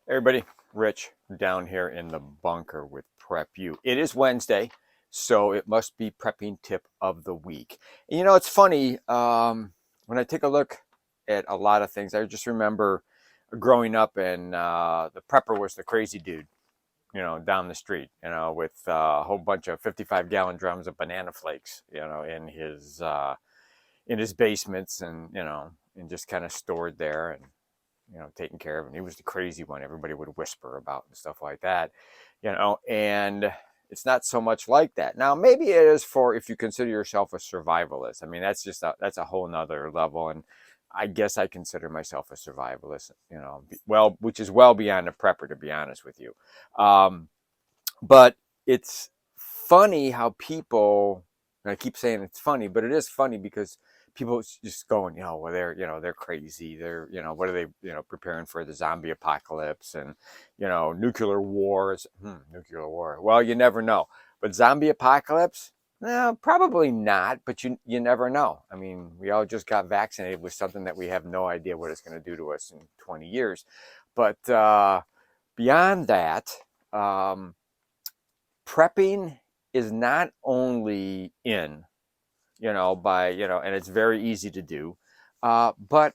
Everybody, Rich down here in the bunker with Prep U. It is Wednesday, so it must be prepping tip of the week. And it's funny, when I take a look at a lot of things, I just remember growing up and the prepper was the crazy dude, down the street, with a whole bunch of 55-gallon drums of banana flakes, in his basements and just kind of stored there and taken care of. And he was the crazy one everybody would whisper about and stuff like that, and it's not so much like that. Now, maybe it is for if you consider yourself a survivalist. I mean, that's a whole nother level. And I guess I consider myself a survivalist, well, which is well beyond a prepper, to be honest with you. But it's funny how people, and I keep saying it's funny, but it is funny because people just going, well, they're crazy. They're, what are they, preparing for the zombie apocalypse and, nuclear wars. Nuclear war. Well, you never know. But zombie apocalypse? No, probably not, but you never know. I mean, we all just got vaccinated with something that we have no idea what it's going to do to us in 20 years. But beyond that, prepping is not only and it's very easy to do, but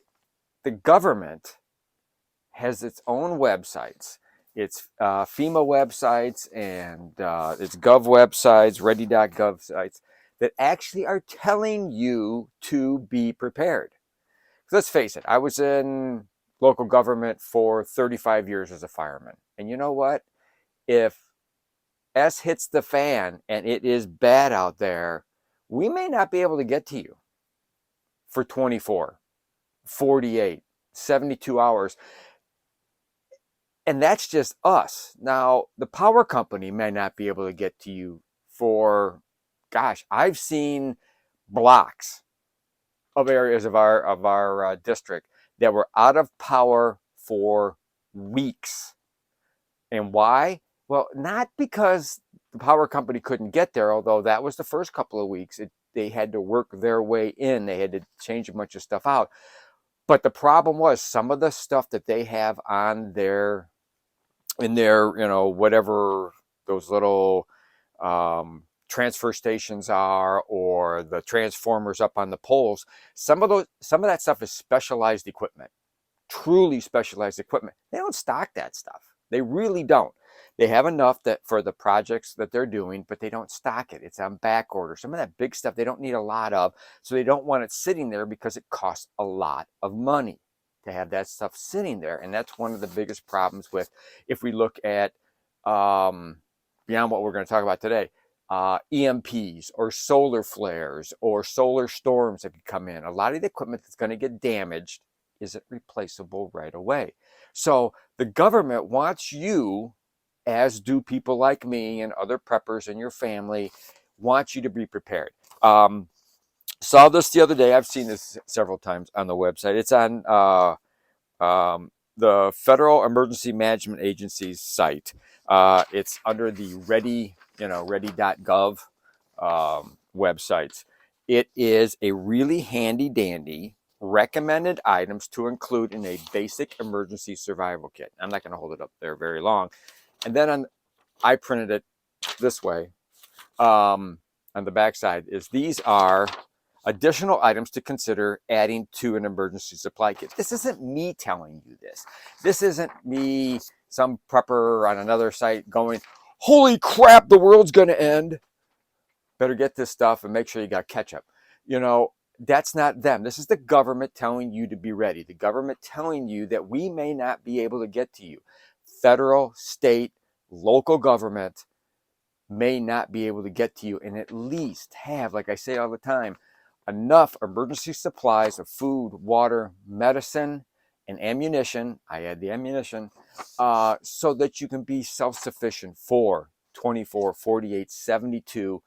the government has its own websites. It's FEMA websites and it's gov websites, ready.gov sites that actually are telling you to be prepared. Let's face it, I was in local government for 35 years as a fireman. And you know what? If S hits the fan and it is bad out there, we may not be able to get to you for 24, 48, 72 hours. And that's just us. Now, the power company may not be able to get to you for, gosh, I've seen blocks of areas of our district that were out of power for weeks. And why? Well, not because the power company couldn't get there, although that was the first couple of weeks. They had to work their way in. They had to change a bunch of stuff out. But the problem was some of the stuff that they have on in their, whatever those little transfer stations are, or the transformers up on the poles, some of that stuff is specialized equipment, truly specialized equipment. They don't stock that stuff. They really don't. They have enough that for the projects that they're doing, but they don't stock it. It's on back order. Some of that big stuff they don't need a lot of, so they don't want it sitting there because it costs a lot of money to have that stuff sitting there. And that's one of the biggest problems with, if we look at beyond what we're going to talk about today, EMPs or solar flares or solar storms that could come in. A lot of the equipment that's going to get damaged isn't replaceable right away. So the government wants you, as do people like me and other preppers in your family, want you to be prepared. Saw this the other day. I've seen this several times on the website. It's on the Federal Emergency Management Agency's site. It's under the ready.gov websites. It is a really handy dandy recommended items to include in a basic emergency survival kit. I'm not going to hold it up there very long. And then I printed it this way. On the backside is these are additional items to consider adding to an emergency supply kit. This isn't me telling you this. This isn't me, some prepper on another site going, holy crap, the world's going to end. Better get this stuff and make sure you got ketchup. That's not them. This is the government telling you to be ready. The government telling you that we may not be able to get to you. Federal, state, local government may not be able to get to you, and at least have, like I say all the time, enough emergency supplies of food, water, medicine, and ammunition. I add the ammunition, so that you can be self-sufficient for 24, 48, 72,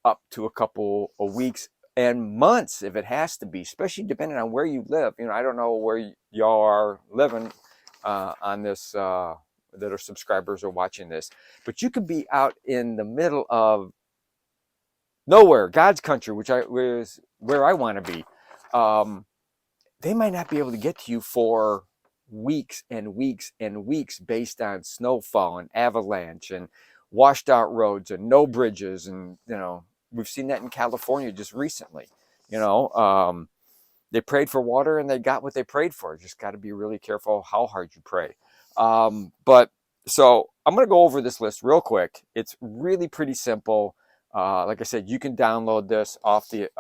up to a couple of weeks and months if it has to be, especially depending on where you live. I don't know where y'all are living on this, that are subscribers or watching this, but you could be out in the middle of nowhere, God's country, which is where I want to be. They might not be able to get to you for weeks and weeks and weeks based on snowfall and avalanche and washed out roads and no bridges. And, we've seen that in California just recently. You know, they prayed for water and they got what they prayed for. Just got to be really careful how hard you pray. But so I'm going to go over this list real quick. It's really pretty simple. Like I said, you can download this off the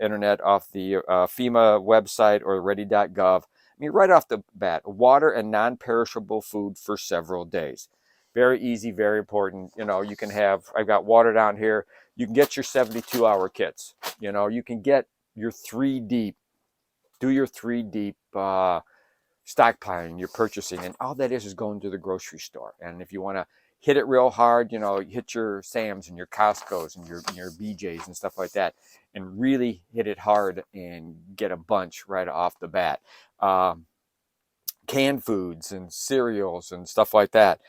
internet, off the FEMA website or ready.gov. I mean, right off the bat, water and non-perishable food for several days. Very easy, very important. You can have, I've got water down here. You can get your 72-hour kits. You can get your 3 deep, do your 3 deep stockpiling, your purchasing, and all that is going to the grocery store. And if you want to hit it real hard, hit your Sam's and your Costco's and your BJ's and stuff like that, and really hit it hard and get a bunch right off the bat. Canned foods and cereals and stuff like that.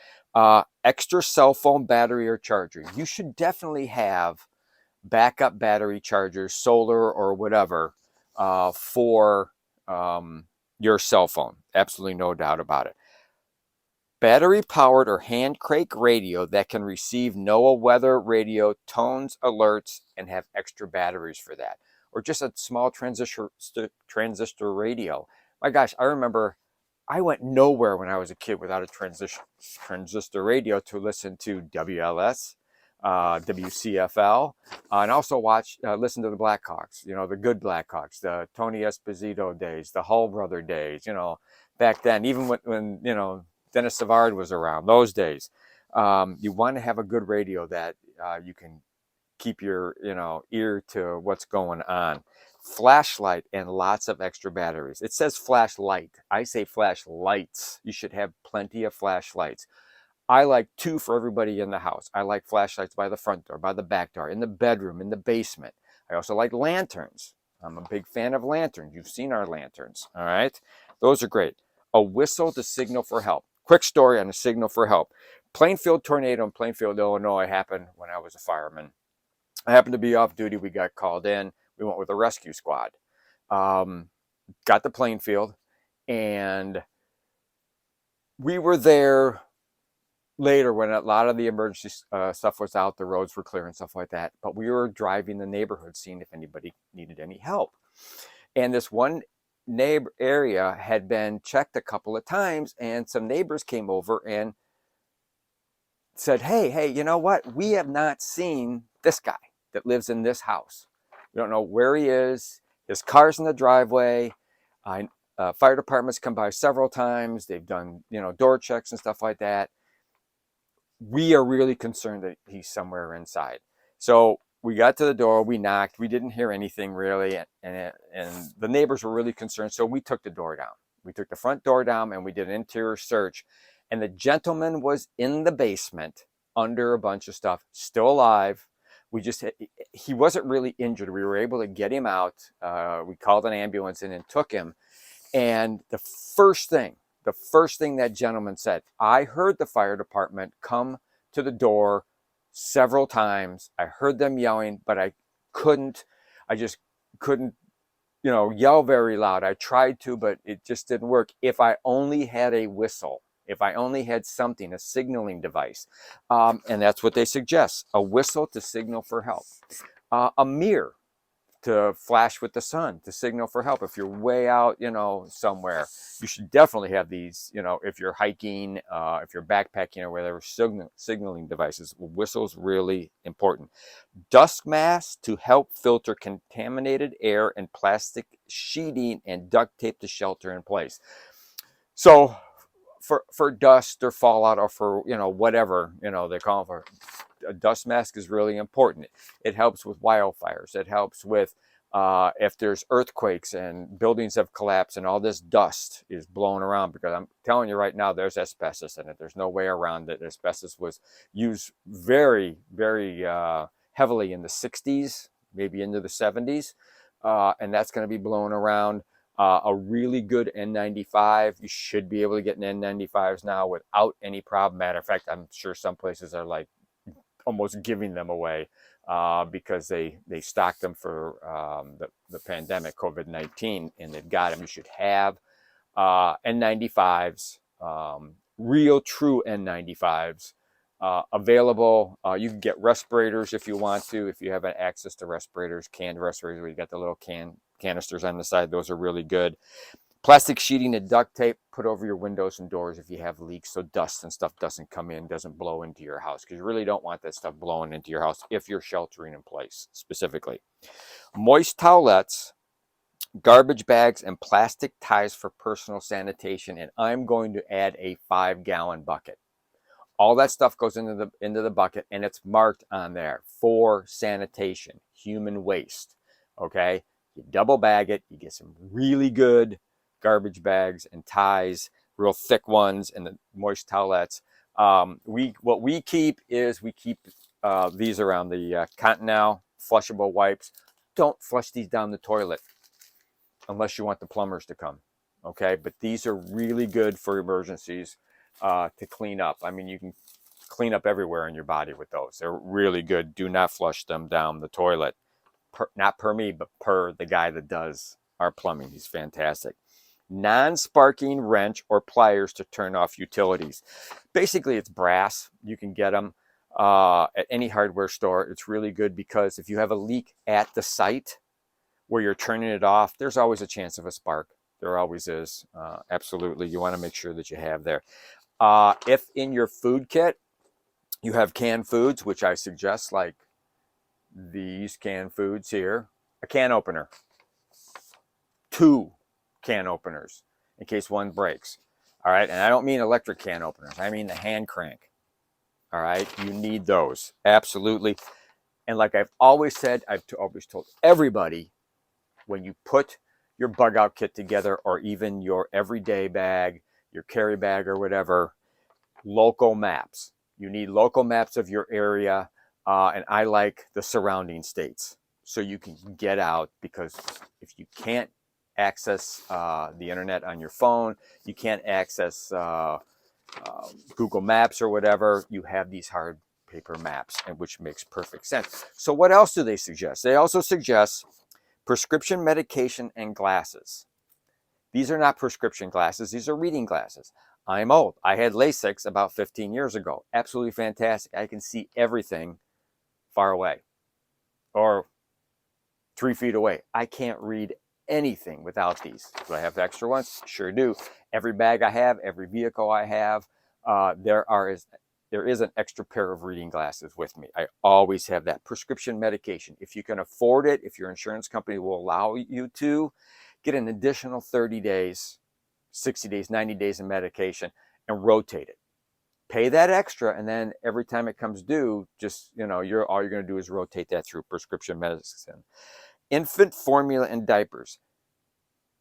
Extra cell phone battery or charger. You should definitely have backup battery chargers, solar or whatever, for your cell phone. Absolutely no doubt about it. Battery powered or hand crank radio that can receive NOAA weather radio tones, alerts, and have extra batteries for that. Or just a small transistor radio. My gosh, I remember I went nowhere when I was a kid without a transistor radio to listen to WLS, WCFL, and also listen to the Blackhawks, the good Blackhawks, the Tony Esposito days, the Hull brother days, back then, even when Dennis Savard was around, those days. You want to have a good radio that you can keep your ear to what's going on. Flashlight and lots of extra batteries. It says flashlight. I say flashlights. You should have plenty of flashlights. I like 2 for everybody in the house. I like flashlights by the front door, by the back door, in the bedroom, in the basement. I also like lanterns. I'm a big fan of lanterns. You've seen our lanterns, all right? Those are great. A whistle to signal for help. Quick story on a signal for help. Plainfield tornado in Plainfield, Illinois happened when I was a fireman. I happened to be off duty. We got called in. We went with a rescue squad. Got to Plainfield, and we were there later when a lot of the emergency stuff was out, the roads were clear and stuff like that. But we were driving the neighborhood, seeing if anybody needed any help. And this one neighbor area had been checked a couple of times, and some neighbors came over and said, hey, you know what? We have not seen this guy that lives in this house. We don't know where he is. His car's in the driveway. Fire departments come by several times. They've done, door checks and stuff like that. We are really concerned that he's somewhere inside. So we got to the door, we knocked, we didn't hear anything really, and the neighbors were really concerned. So we took the door down. We took the front door down and we did an interior search. And the gentleman was in the basement under a bunch of stuff, still alive. He wasn't really injured. We were able to get him out. We called an ambulance in and took him. And the first thing that gentleman said, I heard the fire department come to the door several times. I heard them yelling, but I just couldn't, yell very loud. I tried to, but it just didn't work. If I only had a whistle, if I only had something, a signaling device. And that's what they suggest, a whistle to signal for help. A mirror to flash with the sun to signal for help. If you're way out, somewhere, you should definitely have these, if you're hiking, if you're backpacking or whatever, signaling devices. Whistle's really important. Dust masks to help filter contaminated air, and plastic sheeting and duct tape to shelter in place. So for dust or fallout or for, whatever, they call it, for a dust mask is really important. It helps with wildfires. It helps with if there's earthquakes and buildings have collapsed and all this dust is blowing around, because I'm telling you right now, there's asbestos in it. There's no way around it. Asbestos was used very, very heavily in the 60s, maybe into the 70s, and that's going to be blowing around. A really good N95. You should be able to get an N95s now without any problem. Matter of fact, I'm sure some places are like almost giving them away because they stocked them for the pandemic, COVID-19, and they've got them. You should have N95s, real true N95s available. You can get respirators if you want to, if you have access to respirators, canned respirators where you got the little canisters on the side. Those are really good. Plastic sheeting and duct tape put over your windows and doors if you have leaks, so dust and stuff doesn't come in, doesn't blow into your house, because you really don't want that stuff blowing into your house if you're sheltering in place specifically. Moist towelettes, garbage bags, and plastic ties for personal sanitation, and I'm going to add a 5-gallon bucket. All that stuff goes into the bucket, and it's marked on there for sanitation, human waste. Okay, you double bag it, you get some really good garbage bags and ties, real thick ones, and the moist towelettes. What we keep is these around the Continental flushable wipes. Don't flush these down the toilet unless you want the plumbers to come. Okay, but these are really good for emergencies to clean up. I mean, you can clean up everywhere in your body with those. They're really good. Do not flush them down the toilet. Not per me, but per the guy that does our plumbing. He's fantastic. Non-sparking wrench or pliers to turn off utilities. Basically, it's brass. You can get them at any hardware store. It's really good because if you have a leak at the site where you're turning it off, there's always a chance of a spark. There always is. Absolutely. You want to make sure that you have there. If in your food kit, you have canned foods, which I suggest, like these canned foods here, a can opener, 2 can openers in case one breaks. All right. And I don't mean electric can openers. I mean the hand crank. All right. You need those. Absolutely. And like I've always said, I've always told everybody, when you put your bug out kit together, or even your everyday bag, your carry bag or whatever, local maps. You need local maps of your area. And I like the surrounding states so you can get out, because if you can't access the internet on your phone, you can't access Google Maps or whatever, you have these hard paper maps, and which makes perfect sense. So what else do they suggest? They also suggest prescription medication and glasses. These are not prescription glasses. These are reading glasses. I'm old. I had LASIK about 15 years ago. Absolutely fantastic. I can see everything far away or 3 feet away. I can't read anything without these. Do I have extra ones? Sure do. Every bag I have, every vehicle I have, there is an extra pair of reading glasses with me. I always have that. Prescription medication. If you can afford it, if your insurance company will allow you to, get an additional 30 days, 60 days, 90 days of medication and rotate it. Pay that extra, and then every time it comes due, just, all you're going to do is rotate that through prescription medicine. Infant formula and diapers.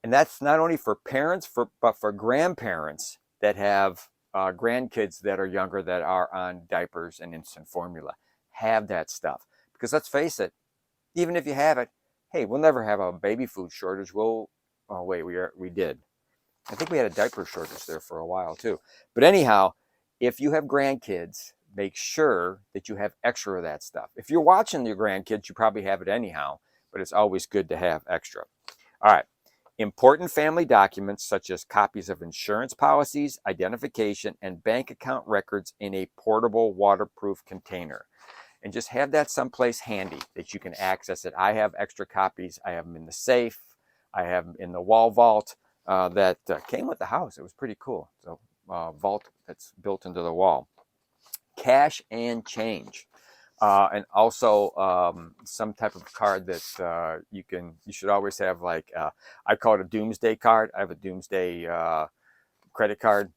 And that's not only for parents, but for grandparents that have grandkids that are younger that are on diapers and infant formula. Have that stuff. Because let's face it, even if you have it, hey, we'll never have a baby food shortage. Oh wait, we did. I think we had a diaper shortage there for a while too. But anyhow, if you have grandkids, make sure that you have extra of that stuff. If you're watching your grandkids, you probably have it anyhow, but it's always good to have extra. All right. Important family documents such as copies of insurance policies, identification, and bank account records in a portable waterproof container. And just have that someplace handy that you can access it. I have extra copies. I have them in the safe. I have them in the wall vault that came with the house. It was pretty cool. So vault that's built into the wall. Cash and change. And also some type of card that you should always have, like I call it a doomsday card. I have a doomsday credit card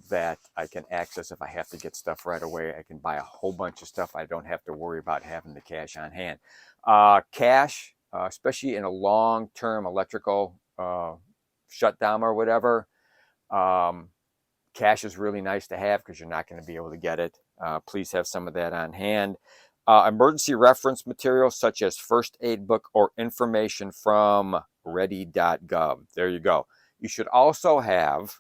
that I can access if I have to get stuff right away. I can buy a whole bunch of stuff. I don't have to worry about having the cash on hand. Cash, especially in a long-term electrical shutdown or whatever, cash is really nice to have because you're not going to be able to get it. Please have some of that on hand. Emergency reference materials such as first aid book or information from ready.gov. There you go. You should also have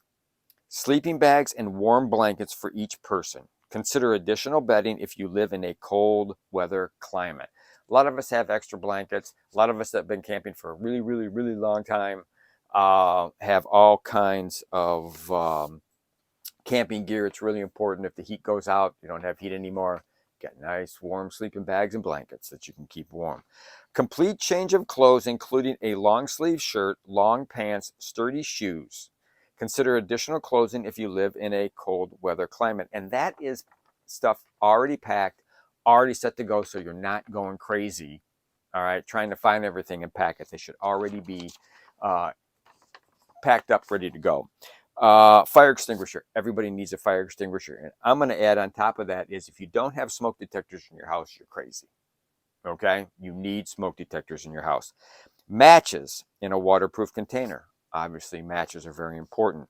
sleeping bags and warm blankets for each person. Consider additional bedding if you live in a cold weather climate. A lot of us have extra blankets. A lot of us have been camping for a really, really, really long time. have all kinds of camping gear. It's really important. If the heat goes out, you don't have heat anymore. Get nice warm sleeping bags and blankets that you can keep warm. Complete change of clothes, including a long sleeve shirt, long pants, sturdy shoes. Consider additional clothing if you live in a cold weather climate. And that is stuff already packed, already set to go, so you're not going crazy, all right, trying to find everything and pack it. They should already be packed up, ready to go. Fire extinguisher. Everybody needs a fire extinguisher. And I'm going to add on top of that is if you don't have smoke detectors in your house, you're crazy. Okay? You need smoke detectors in your house. Matches in a waterproof container. Obviously, matches are very important.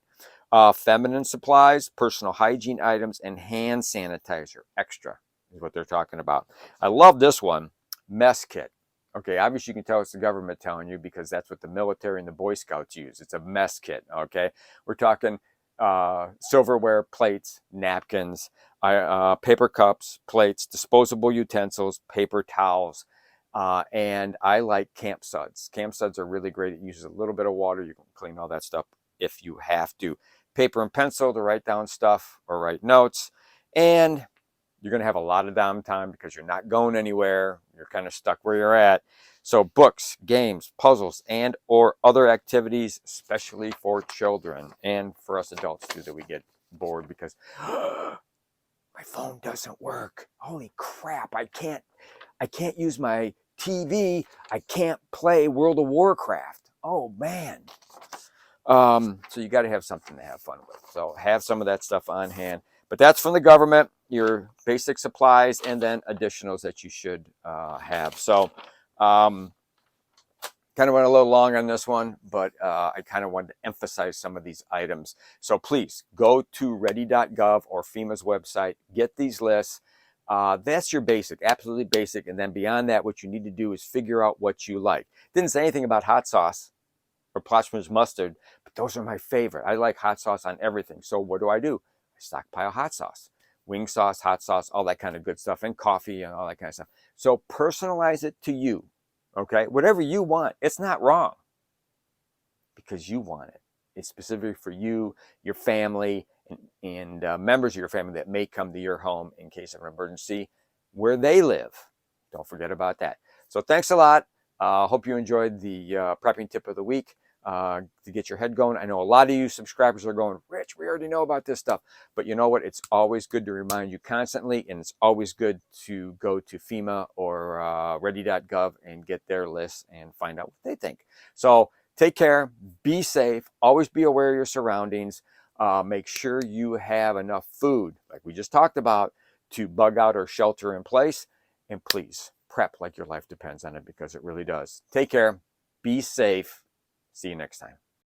Feminine supplies, personal hygiene items, and hand sanitizer. Extra is what they're talking about. I love this one. Mess kit. Okay, obviously you can tell it's the government telling you because that's what the military and the Boy Scouts use. It's a mess kit, okay? We're talking silverware, plates, napkins, paper cups, plates, disposable utensils, paper towels, and I like camp suds. Camp suds are really great. It uses a little bit of water. You can clean all that stuff if you have to. Paper and pencil to write down stuff or write notes. And you're going to have a lot of downtime because you're not going anywhere. You're kind of stuck where you're at. So books, games, puzzles, and or other activities, especially for children and for us adults too, that we get bored because my phone doesn't work. Holy crap, I can't use my TV. I can't play World of Warcraft. Oh man. So you got to have something to have fun with. So have some of that stuff on hand. But that's from the government, your basic supplies, and then additionals that you should have. So kind of went a little long on this one, but I kind of wanted to emphasize some of these items. So please go to ready.gov or FEMA's website, get these lists. That's your basic, absolutely basic. And then beyond that, what you need to do is figure out what you like. Didn't say anything about hot sauce or Plochman's mustard, but those are my favorite. I like hot sauce on everything. So what do? I stockpile hot sauce, wing sauce, hot sauce, all that kind of good stuff, and coffee and all that kind of stuff. So personalize it to you, okay? Whatever you want, it's not wrong because you want it. It's specifically for you, your family, and members of your family that may come to your home in case of an emergency where they live. Don't forget about that. So thanks a lot. Hope you enjoyed the prepping tip of the week. To get your head going. I know a lot of you subscribers are going, Rich, we already know about this stuff. But you know what? It's always good to remind you constantly, and it's always good to go to FEMA or ready.gov and get their lists and find out what they think. So take care, be safe, always be aware of your surroundings. Make sure you have enough food, like we just talked about, to bug out or shelter in place. And please prep like your life depends on it because it really does. Take care, be safe. See you next time.